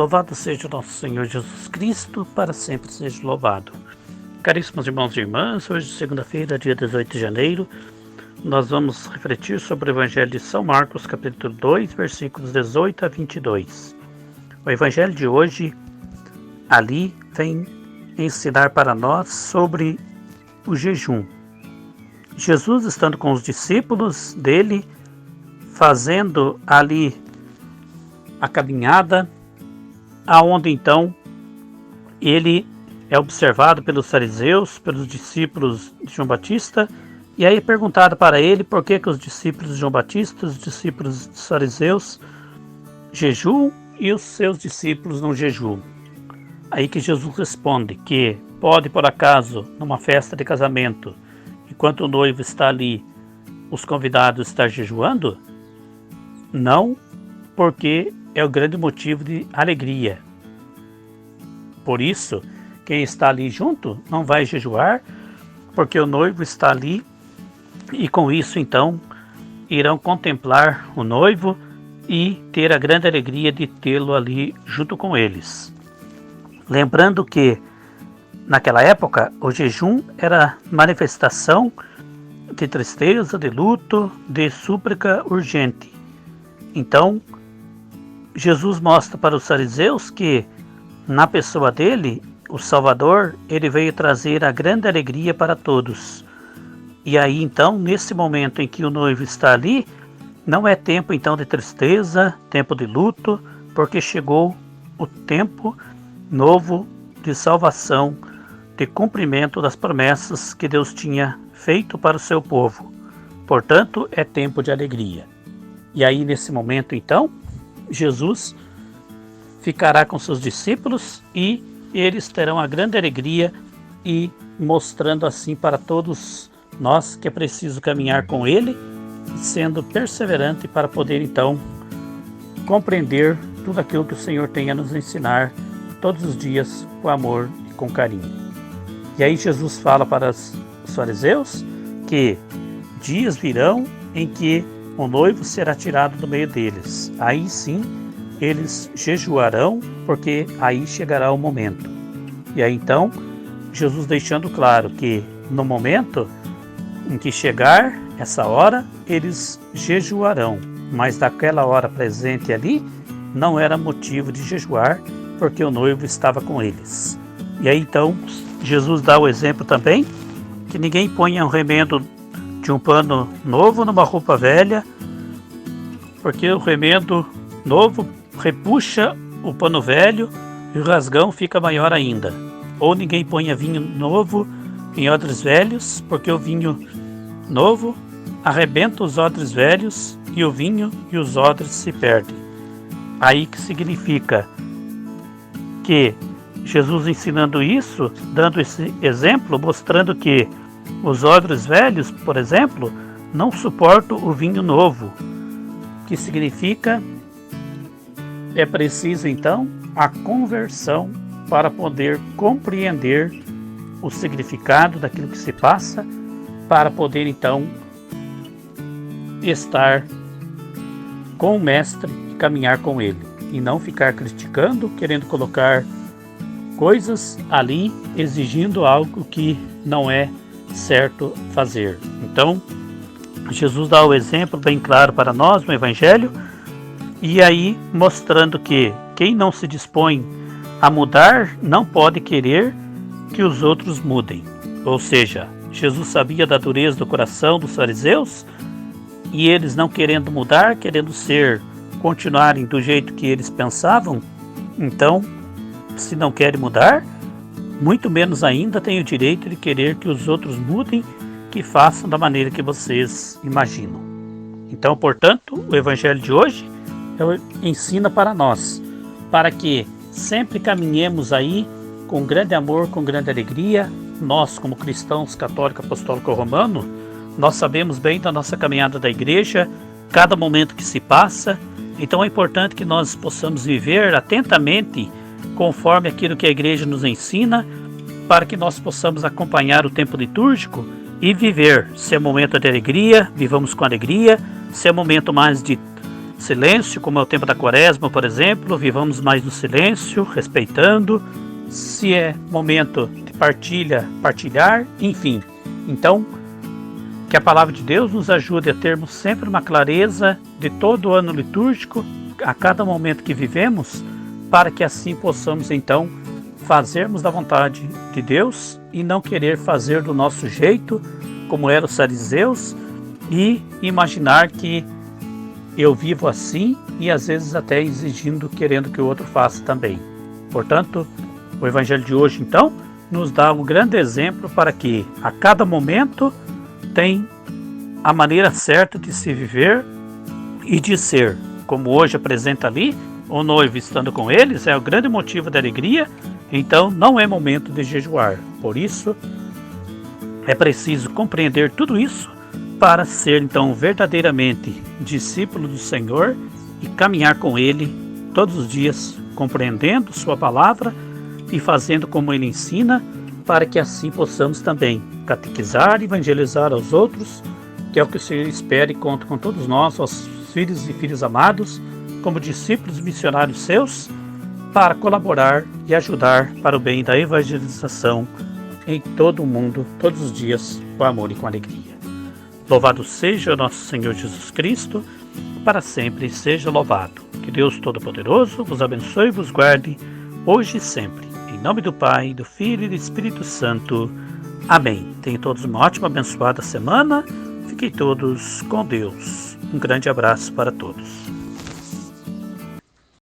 Louvado seja o nosso Senhor Jesus Cristo, para sempre seja louvado. Caríssimos irmãos e irmãs, hoje, segunda-feira, dia 18 de janeiro, nós vamos refletir sobre o Evangelho de São Marcos, capítulo 2, versículos 18 a 22. O Evangelho de hoje, ali, vem ensinar para nós sobre o jejum. Jesus, estando com os discípulos dele, fazendo ali a caminhada, aonde então ele é observado pelos fariseus, pelos discípulos de João Batista, e aí é perguntado para ele por que os discípulos de João Batista, os discípulos dos fariseus jejuam e os seus discípulos não jejuam. Aí que Jesus responde que pode, por acaso, numa festa de casamento, enquanto o noivo está ali, os convidados estar jejuando? Não, porque é o grande motivo de alegria. Por isso, quem está ali junto não vai jejuar, porque o noivo está ali e com isso então irão contemplar o noivo e ter a grande alegria de tê-lo ali junto com eles. Lembrando que naquela época o jejum era manifestação de tristeza, de luto, de súplica urgente. Então, Jesus mostra para os fariseus que, na pessoa dele, o Salvador, ele veio trazer a grande alegria para todos. E aí, então, nesse momento em que o noivo está ali, não é tempo, então, de tristeza, tempo de luto, porque chegou o tempo novo de salvação, de cumprimento das promessas que Deus tinha feito para o seu povo. Portanto, é tempo de alegria. E aí, nesse momento, então, Jesus ficará com seus discípulos e eles terão a grande alegria e mostrando assim para todos nós que é preciso caminhar com Ele, sendo perseverante para poder então compreender tudo aquilo que o Senhor tem a nos ensinar todos os dias com amor e com carinho. E aí Jesus fala para os fariseus que dias virão em que o noivo será tirado do meio deles. Aí sim, eles jejuarão, porque aí chegará o momento. E aí então, Jesus deixando claro que no momento em que chegar essa hora, eles jejuarão. Mas daquela hora presente ali, não era motivo de jejuar, porque o noivo estava com eles. E aí então, Jesus dá o exemplo também, que ninguém ponha um remendo de um pano novo numa roupa velha, porque o remendo novo repuxa o pano velho e o rasgão fica maior ainda. Ou ninguém ponha vinho novo em odres velhos, porque o vinho novo arrebenta os odres velhos e o vinho e os odres se perdem. Aí que significa que Jesus ensinando isso, dando esse exemplo, mostrando que os odres velhos, por exemplo, não suportam o vinho novo, que significa é preciso então a conversão para poder compreender o significado daquilo que se passa, para poder então estar com o mestre e caminhar com ele, e não ficar criticando, querendo colocar coisas ali, exigindo algo que não é certo fazer. Então, Jesus dá o exemplo bem claro para nós no Evangelho, e aí mostrando que quem não se dispõe a mudar não pode querer que os outros mudem. Ou seja, Jesus sabia da dureza do coração dos fariseus, e eles não querendo mudar, querendo continuarem do jeito que eles pensavam, então, se não querem mudar, muito menos ainda têm o direito de querer que os outros mudem, que façam da maneira que vocês imaginam. Então, portanto, o Evangelho de hoje ensina para nós, para que sempre caminhemos aí com grande amor, com grande alegria. Nós, como cristãos católico apostólico romano, nós sabemos bem da nossa caminhada da igreja, cada momento que se passa. Então é importante que nós possamos viver atentamente conforme aquilo que a igreja nos ensina, para que nós possamos acompanhar o tempo litúrgico e viver. Se é momento de alegria, vivamos com alegria. Se é momento mais de silêncio, como é o tempo da quaresma, por exemplo, vivamos mais no silêncio, respeitando. Se é momento de partilhar, enfim. Então, que a palavra de Deus nos ajude a termos sempre uma clareza de todo o ano litúrgico, a cada momento que vivemos, para que assim possamos então fazermos da vontade de Deus e não querer fazer do nosso jeito, como eram os fariseus, e imaginar que eu vivo assim e às vezes até exigindo, querendo que o outro faça também. Portanto, o Evangelho de hoje então nos dá um grande exemplo para que a cada momento tem a maneira certa de se viver e de ser. Como hoje apresenta ali, o noivo estando com eles é o grande motivo da alegria, então não é momento de jejuar. Por isso, é preciso compreender tudo isso para ser então verdadeiramente discípulo do Senhor e caminhar com Ele todos os dias, compreendendo Sua palavra e fazendo como Ele ensina, para que assim possamos também catequizar e evangelizar aos outros, que é o que o Senhor espera e conta com todos nós, os filhos e filhas amados, como discípulos missionários seus, para colaborar e ajudar para o bem da evangelização em todo o mundo, todos os dias, com amor e com alegria. Louvado seja o nosso Senhor Jesus Cristo, para sempre seja louvado. Que Deus Todo-Poderoso vos abençoe e vos guarde, hoje e sempre. Em nome do Pai, do Filho e do Espírito Santo. Amém. Tenham todos uma ótima, abençoada semana. Fiquem todos com Deus. Um grande abraço para todos.